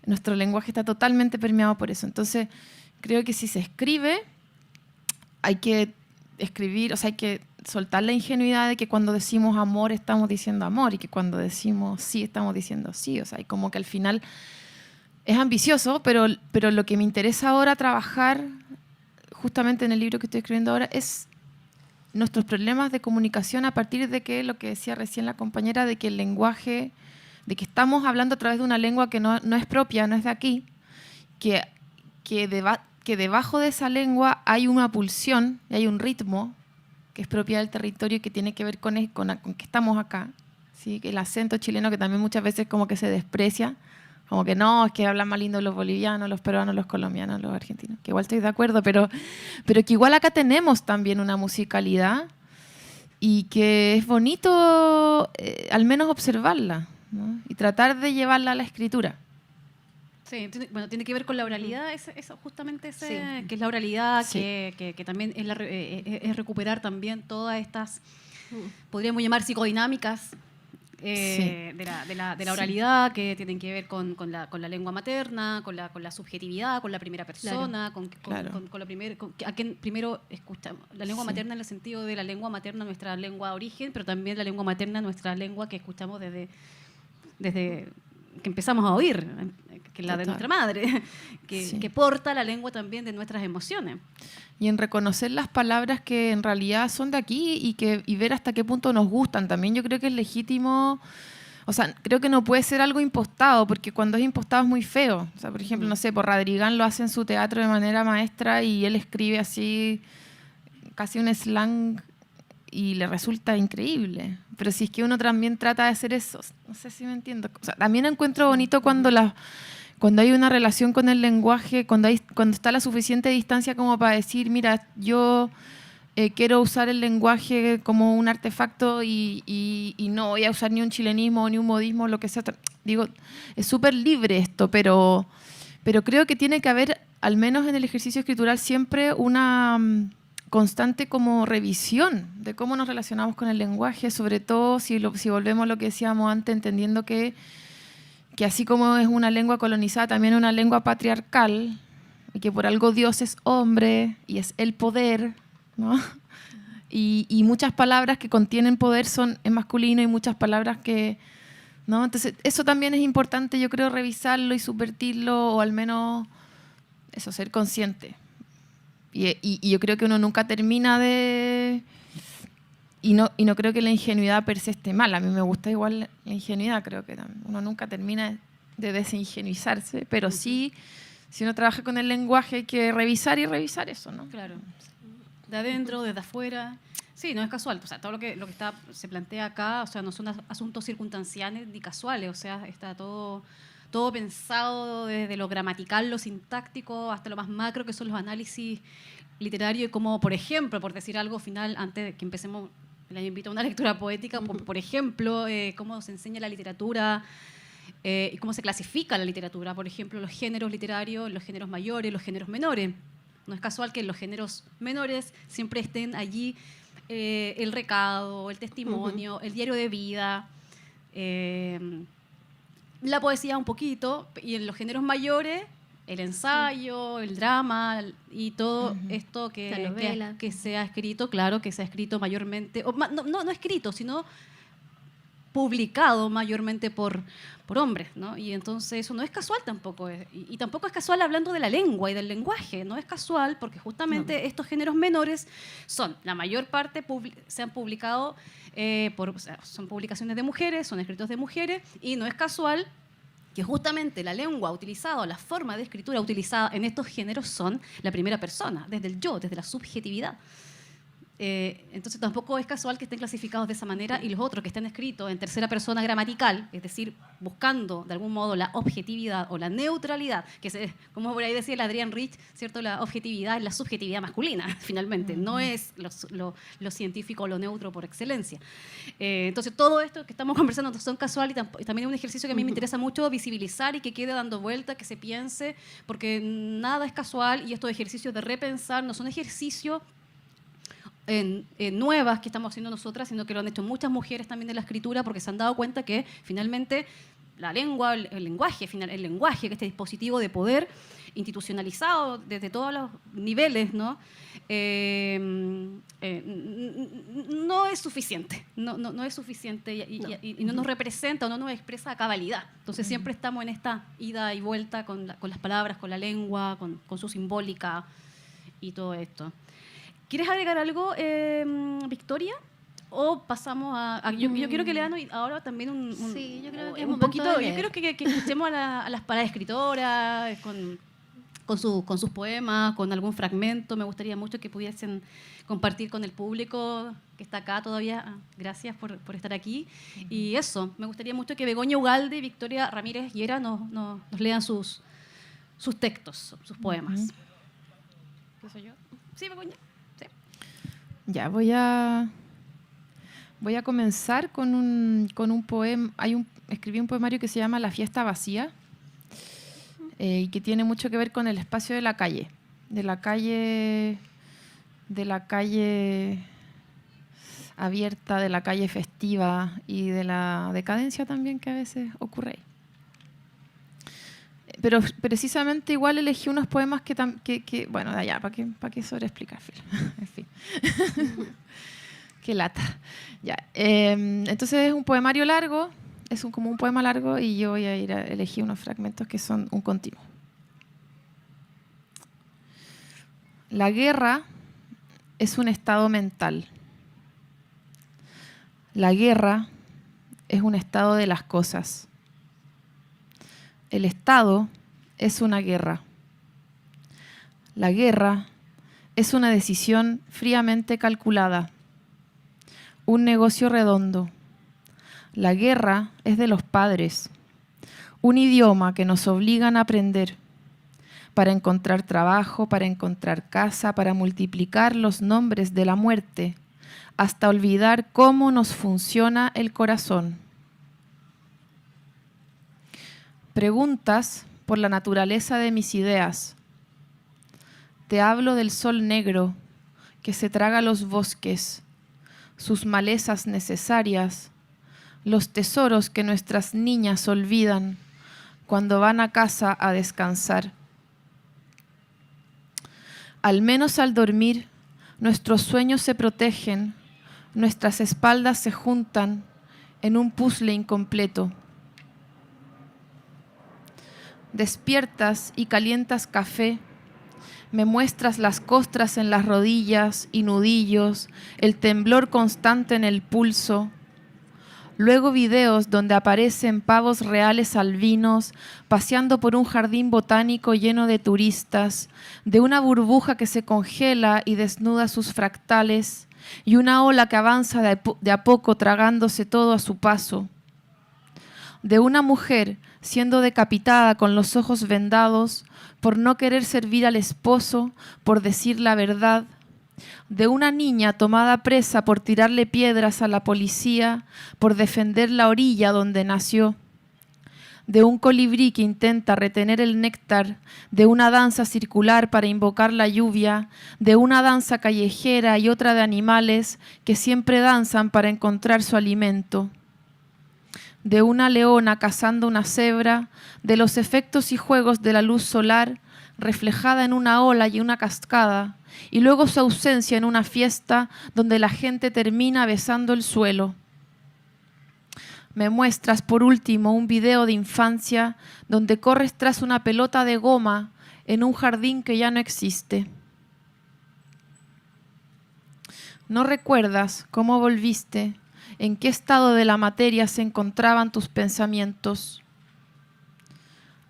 nuestro lenguaje está totalmente permeado por eso. Entonces creo que si se escribe hay que escribir, o sea, hay que soltar la ingenuidad de que cuando decimos amor estamos diciendo amor y que cuando decimos sí estamos diciendo sí, o sea, y como que al final es ambicioso, pero lo que me interesa ahora trabajar justamente en el libro que estoy escribiendo ahora es nuestros problemas de comunicación a partir de que, lo que decía recién la compañera, de que el lenguaje, de que estamos hablando a través de una lengua que no es propia, no es de aquí, que debajo de esa lengua hay una pulsión y hay un ritmo que es propia del territorio y que tiene que ver con que estamos acá, ¿sí? El acento chileno que también muchas veces como que se desprecia, como que no, es que hablan más lindo los bolivianos, los peruanos, los colombianos, los argentinos, que igual estoy de acuerdo, pero que igual acá tenemos también una musicalidad y que es bonito al menos observarla, ¿no? Y tratar de llevarla a la escritura. Sí, bueno, tiene que ver con la oralidad, justamente Sí. que es la oralidad, Sí. que también es recuperar también todas estas podríamos llamar psicodinámicas, Sí. de la oralidad, que tienen que ver con la lengua materna, con la subjetividad, con la primera persona, Claro. con la primera, a quien primero escuchamos. La lengua Sí. materna en el sentido de la lengua materna, nuestra lengua de origen, pero también la lengua materna, nuestra lengua que escuchamos desde que empezamos a oír, que es la de Total. nuestra madre, Sí. que porta la lengua también de nuestras emociones. Y en reconocer las palabras que en realidad son de aquí y ver hasta qué punto nos gustan. También yo creo que es legítimo, o sea, creo que no puede ser algo impostado, porque cuando es impostado es muy feo. O sea, por ejemplo, no sé, por Radrigán lo hace en su teatro de manera maestra y él escribe así casi un slang y le resulta increíble. Pero si es que uno también trata de hacer eso, no sé si me entiendo. O sea, también encuentro bonito cuando hay una relación con el lenguaje, cuando está la suficiente distancia como para decir, mira, yo quiero usar el lenguaje como un artefacto y no voy a usar ni un chilenismo ni un modismo, lo que sea. Digo, es súper libre esto, pero creo que tiene que haber, al menos en el ejercicio escritural, siempre una constante como revisión de cómo nos relacionamos con el lenguaje, sobre todo si volvemos a lo que decíamos antes, entendiendo que así como es una lengua colonizada, también es una lengua patriarcal, y que por algo Dios es hombre y es el poder, ¿no? Y muchas palabras que contienen poder son en masculino y muchas palabras que, ¿no? Entonces, eso también es importante, yo creo, revisarlo y subvertirlo, o al menos eso, ser consciente. Y yo creo que uno nunca termina de... Y no creo que la ingenuidad per se esté mal. A mí me gusta igual la ingenuidad, creo que uno nunca termina de desingenuizarse, pero sí, si uno trabaja con el lenguaje hay que revisar y revisar eso, ¿no? Claro. De adentro, desde afuera. Sí, no es casual. O sea, todo lo que se plantea acá, o sea, no son asuntos circunstanciales ni casuales. O sea, está todo pensado desde lo gramatical, lo sintáctico, hasta lo más macro, que son los análisis literarios, como, por ejemplo, por decir algo final, antes de que empecemos, les invito a una lectura poética, por ejemplo, cómo se enseña la literatura y cómo se clasifica la literatura. Por ejemplo, los géneros literarios, los géneros mayores, los géneros menores. No es casual que en los géneros menores siempre estén allí el recado, el testimonio, el diario de vida, la poesía un poquito, y en los géneros mayores el ensayo, el drama y todo esto que se ha escrito, claro, que se ha escrito mayormente, no escrito, sino publicado mayormente por hombres, ¿no? Y entonces eso no es casual tampoco. Y tampoco es casual hablando de la lengua y del lenguaje. No es casual porque justamente estos géneros menores son, la mayor parte se han publicado, o sea, son publicaciones de mujeres, son escritos de mujeres, y no es casual que justamente la lengua utilizada, la forma de escritura utilizada en estos géneros son la primera persona, desde el yo, desde la subjetividad. Entonces tampoco es casual que estén clasificados de esa manera, y los otros que estén escritos en tercera persona gramatical, es decir, buscando de algún modo la objetividad o la neutralidad, como por ahí decía el Adrián Rich, ¿cierto? La objetividad es la subjetividad masculina, finalmente, no es lo científico o lo neutro por excelencia. Entonces todo esto que estamos conversando son casual, y también es un ejercicio que a mí me interesa mucho visibilizar y que quede dando vuelta, que se piense, porque nada es casual, y estos ejercicios de repensar no son ejercicios nuevas que estamos haciendo nosotras, sino que lo han hecho muchas mujeres también de la escritura, porque se han dado cuenta que finalmente la lengua, el lenguaje, que este dispositivo de poder institucionalizado desde todos los niveles, ¿no? No es suficiente, no es suficiente, y no nos representa o no nos expresa a cabalidad. Entonces siempre estamos en esta ida y vuelta con las palabras, con la lengua, con su simbólica y todo esto. ¿Quieres agregar algo, Victoria? ¿O pasamos yo quiero que lean ahora también sí, yo creo que es un momento poquito, de yo leer. creo que escuchemos a las escritoras con sus poemas, con algún fragmento. Me gustaría mucho que pudiesen compartir con el público que está acá todavía. Gracias por estar aquí. Y eso, me gustaría mucho que Begoña Ugalde y Victoria Ramírez Llera nos lean sus textos, sus poemas. ¿Qué soy yo? Sí, Begoña. Sí. Ya, voy a comenzar con un poema. Escribí un poemario que se llama La fiesta vacía, y que tiene mucho que ver con el espacio de la calle. abierta, de la calle festiva y de la decadencia también que a veces ocurre ahí. Pero precisamente igual elegí unos poemas que bueno, de allá, ¿para qué sobreexplicar? En fin. Qué lata. Ya. Entonces es un poemario largo, como un poema largo, y yo voy a ir a elegir unos fragmentos que son un continuo. La guerra es un estado mental. La guerra es un estado de las cosas. El estado es una guerra. La guerra es una decisión fríamente calculada, un negocio redondo. La guerra es de los padres, un idioma que nos obligan a aprender para encontrar trabajo, para encontrar casa, para multiplicar los nombres de la muerte, hasta olvidar cómo nos funciona el corazón. Preguntas por la naturaleza de mis ideas. Te hablo del sol negro que se traga los bosques, sus malezas necesarias, los tesoros que nuestras niñas olvidan cuando van a casa a descansar. Al menos al dormir, nuestros sueños se protegen, nuestras espaldas se juntan en un puzzle incompleto. Despiertas y calientas café, me muestras las costras en las rodillas y nudillos, el temblor constante en el pulso. Luego videos donde aparecen pavos reales albinos paseando por un jardín botánico lleno de turistas, de una burbuja que se congela y desnuda sus fractales, y una ola que avanza de a poco tragándose todo a su paso. De una mujer siendo decapitada con los ojos vendados por no querer servir al esposo, por decir la verdad. De una niña tomada presa por tirarle piedras a la policía, por defender la orilla donde nació. De un colibrí que intenta retener el néctar, de una danza circular para invocar la lluvia, de una danza callejera y otra de animales que siempre danzan para encontrar su alimento. De una leona cazando una cebra, de los efectos y juegos de la luz solar reflejada en una ola y una cascada, y luego su ausencia en una fiesta donde la gente termina besando el suelo. Me muestras por último un video de infancia donde corres tras una pelota de goma en un jardín que ya no existe. ¿No recuerdas cómo volviste? ¿En qué estado de la materia se encontraban tus pensamientos?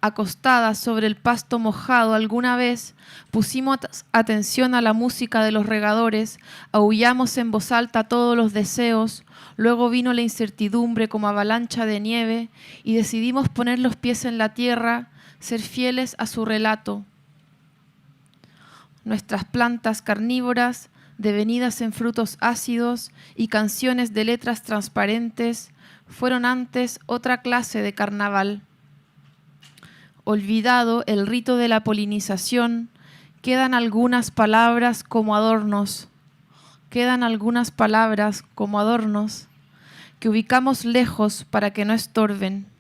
Acostadas sobre el pasto mojado, alguna vez pusimos atención a la música de los regadores, aullamos en voz alta todos los deseos, luego vino la incertidumbre como avalancha de nieve y decidimos poner los pies en la tierra, ser fieles a su relato. Nuestras plantas carnívoras, devenidas en frutos ácidos y canciones de letras transparentes, fueron antes otra clase de carnaval. Olvidado el rito de la polinización, quedan algunas palabras como adornos. Quedan algunas palabras como adornos que ubicamos lejos para que no estorben.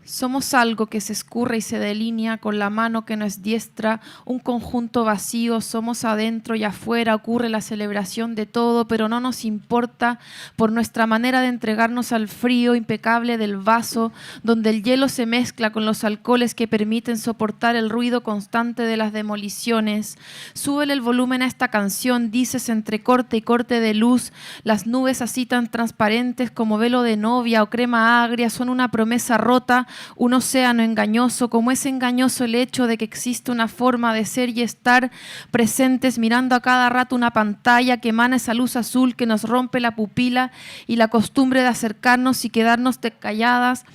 Somos algo que se escurre y se delinea con la mano que no es diestra, un conjunto vacío, somos adentro y afuera, ocurre la celebración de todo, pero no nos importa por nuestra manera de entregarnos al frío impecable del vaso, donde el hielo se mezcla con los alcoholes que permiten soportar el ruido constante de las demoliciones. Súbele el volumen a esta canción, dices entre corte y corte de luz, las nubes así tan transparentes como velo de novia o crema agria son una promesa rota, un océano engañoso, como es engañoso el hecho de que existe una forma de ser y estar presentes mirando a cada rato una pantalla que emana esa luz azul que nos rompe la pupila y la costumbre de acercarnos y quedarnos calladas,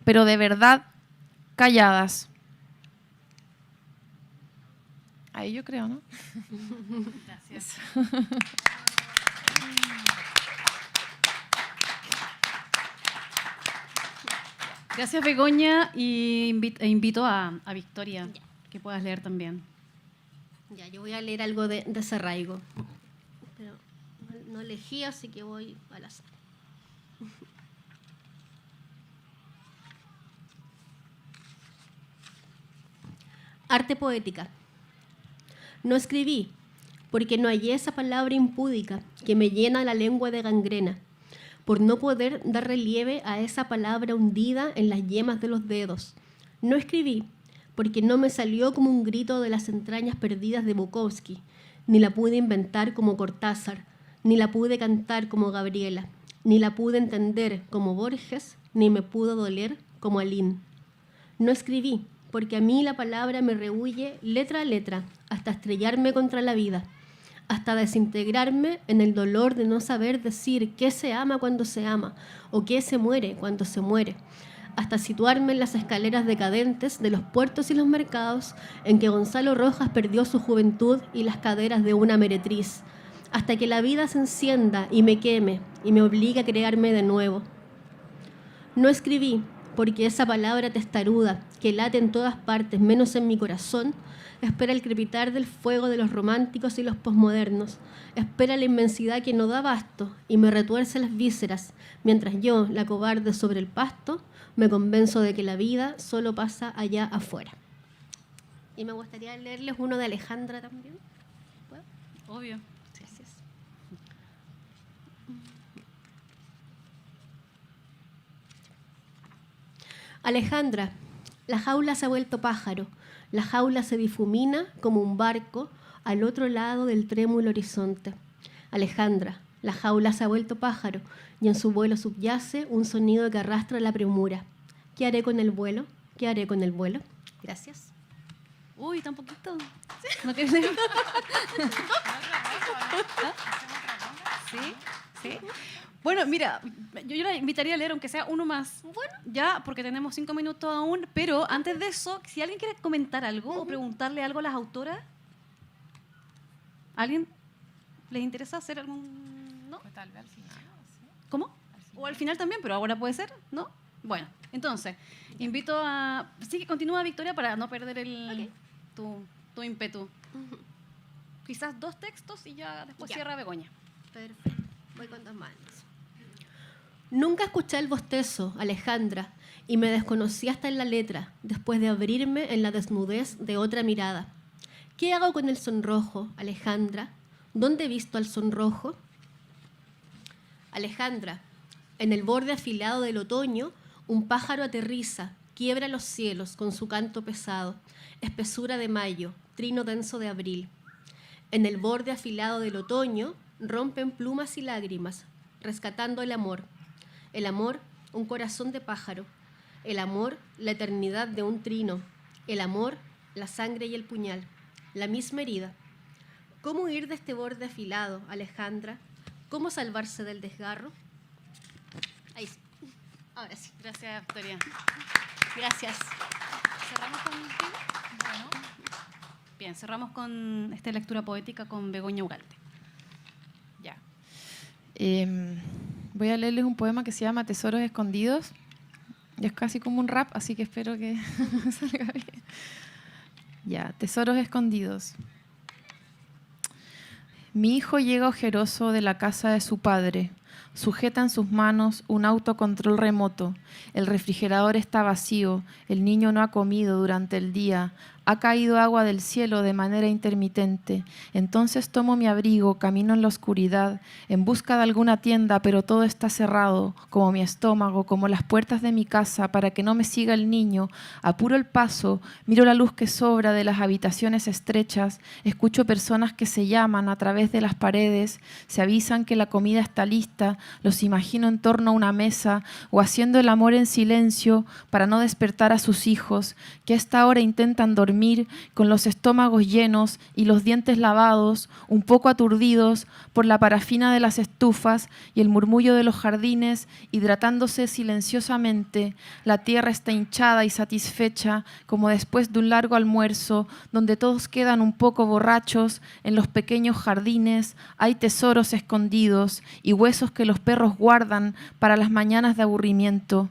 pero de verdad calladas. Ahí yo creo, ¿no? Gracias. Gracias, Begoña, y invito a Victoria, que puedas leer también. Ya, yo voy a leer algo de Cerraigo. no elegí, así que voy al azar. Arte poética. No escribí, porque no hallé esa palabra impúdica que me llena la lengua de gangrena, por no poder dar relieve a esa palabra hundida en las yemas de los dedos. No escribí, porque no me salió como un grito de las entrañas perdidas de Bukowski, ni la pude inventar como Cortázar, ni la pude cantar como Gabriela, ni la pude entender como Borges, ni me pudo doler como Aline. No escribí, porque a mí la palabra me rehuye letra a letra, hasta estrellarme contra la vida, hasta desintegrarme en el dolor de no saber decir qué se ama cuando se ama, o qué se muere cuando se muere, hasta situarme en las escaleras decadentes de los puertos y los mercados en que Gonzalo Rojas perdió su juventud y las caderas de una meretriz, hasta que la vida se encienda y me queme y me obligue a crearme de nuevo. No escribí, porque esa palabra testaruda, que late en todas partes menos en mi corazón, espera el crepitar del fuego de los románticos y los posmodernos, espera la inmensidad que no da abasto y me retuerce las vísceras, mientras yo, la cobarde sobre el pasto, me convenzo de que la vida solo pasa allá afuera. Y me gustaría leerles uno de Alejandra también. ¿Puedo? Obvio. Gracias. Alejandra, la jaula se ha vuelto pájaro, la jaula se difumina como un barco al otro lado del trémulo horizonte. Alejandra, la jaula se ha vuelto pájaro y en su vuelo subyace un sonido que arrastra la premura. ¿Qué haré con el vuelo? ¿Qué haré con el vuelo? Gracias. Uy, tan poquito. ¿No quieres leer? ¿Sí? ¿Sí? Bueno, mira, yo la invitaría a leer aunque sea uno más. Bueno, ya, porque tenemos 5 minutos aún, pero antes de eso, si alguien quiere comentar algo o preguntarle algo a las autoras, ¿alguien les interesa hacer algún...? ¿No? Pues tal vez al final. ¿Sí? ¿Cómo? O al final también, pero ahora puede ser, ¿no? Bueno, entonces, invito a... Sí, que continúa, Victoria, para no perder tu ímpetu. Quizás 2 textos y ya después cierra Begoña. Perfecto. Voy con 2 manos. Nunca escuché el bostezo, Alejandra, y me desconocí hasta en la letra, después de abrirme en la desnudez de otra mirada. ¿Qué hago con el sonrojo, Alejandra? ¿Dónde he visto al sonrojo? Alejandra, en el borde afilado del otoño, un pájaro aterriza, quiebra los cielos con su canto pesado, espesura de mayo, trino denso de abril. En el borde afilado del otoño, rompen plumas y lágrimas, rescatando el amor. El amor, un corazón de pájaro. El amor, la eternidad de un trino. El amor, la sangre y el puñal. La misma herida. ¿Cómo huir de este borde afilado, Alejandra? ¿Cómo salvarse del desgarro? Ahí sí. Ahora sí. Gracias, Victoria. Gracias. ¿Cerramos con bueno. Bien, cerramos con esta lectura poética con Begoña Ugarte. Ya. Voy a leerles un poema que se llama Tesoros Escondidos. Es casi como un rap, así que espero que salga bien. Ya, Tesoros Escondidos. Mi hijo llega ojeroso de la casa de su padre. Sujeta en sus manos un autocontrol remoto. El refrigerador está vacío. El niño no ha comido durante el día. Ha caído agua del cielo de manera intermitente. Entonces tomo mi abrigo, camino en la oscuridad, en busca de alguna tienda, pero todo está cerrado, como mi estómago, como las puertas de mi casa, para que no me siga el niño. Apuro el paso, miro la luz que sobra de las habitaciones estrechas, escucho personas que se llaman a través de las paredes, se avisan que la comida está lista, los imagino en torno a una mesa o haciendo el amor en silencio para no despertar a sus hijos, que a esta hora intentan dormir con los estómagos llenos y los dientes lavados, un poco aturdidos por la parafina de las estufas y el murmullo de los jardines, hidratándose silenciosamente. La tierra está hinchada y satisfecha, como después de un largo almuerzo, donde todos quedan un poco borrachos. En los pequeños jardines hay tesoros escondidos y huesos que los perros guardan para las mañanas de aburrimiento.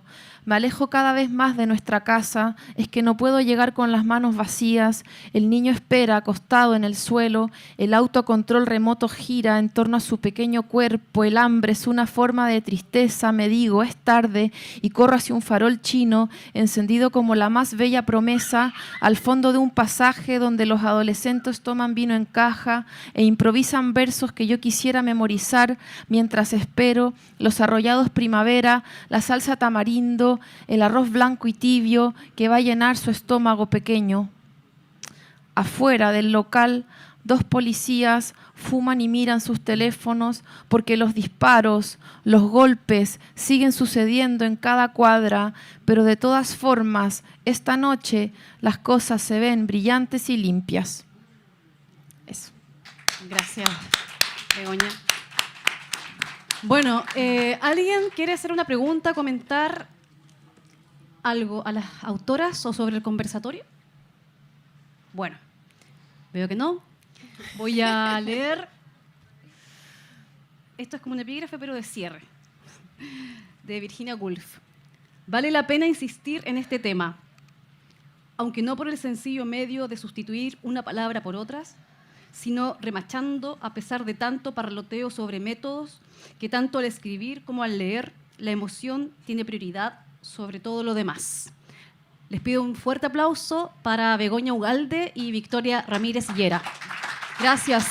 Me alejo cada vez más de nuestra casa, es que no puedo llegar con las manos vacías, el niño espera acostado en el suelo, el autocontrol remoto gira en torno a su pequeño cuerpo, el hambre es una forma de tristeza, me digo, es tarde, y corro hacia un farol chino, encendido como la más bella promesa, al fondo de un pasaje donde los adolescentes toman vino en caja e improvisan versos que yo quisiera memorizar mientras espero, los arrollados primavera, la salsa tamarindo, el arroz blanco y tibio que va a llenar su estómago pequeño. Afuera del local, 2 policías fuman y miran sus teléfonos porque los disparos, los golpes siguen sucediendo en cada cuadra, pero de todas formas, esta noche las cosas se ven brillantes y limpias. Eso. Gracias, Begoña. Bueno, ¿alguien quiere hacer una pregunta, comentar algo a las autoras o sobre el conversatorio? Bueno, veo que no. Voy a leer. Esto es como un epígrafe, pero de cierre, de Virginia Woolf. Vale la pena insistir en este tema, aunque no por el sencillo medio de sustituir una palabra por otras, sino remachando a pesar de tanto parloteo sobre métodos que tanto al escribir como al leer, la emoción tiene prioridad sobre todo lo demás. Les pido un fuerte aplauso para Begoña Ugalde y Victoria Ramírez Llera. Gracias.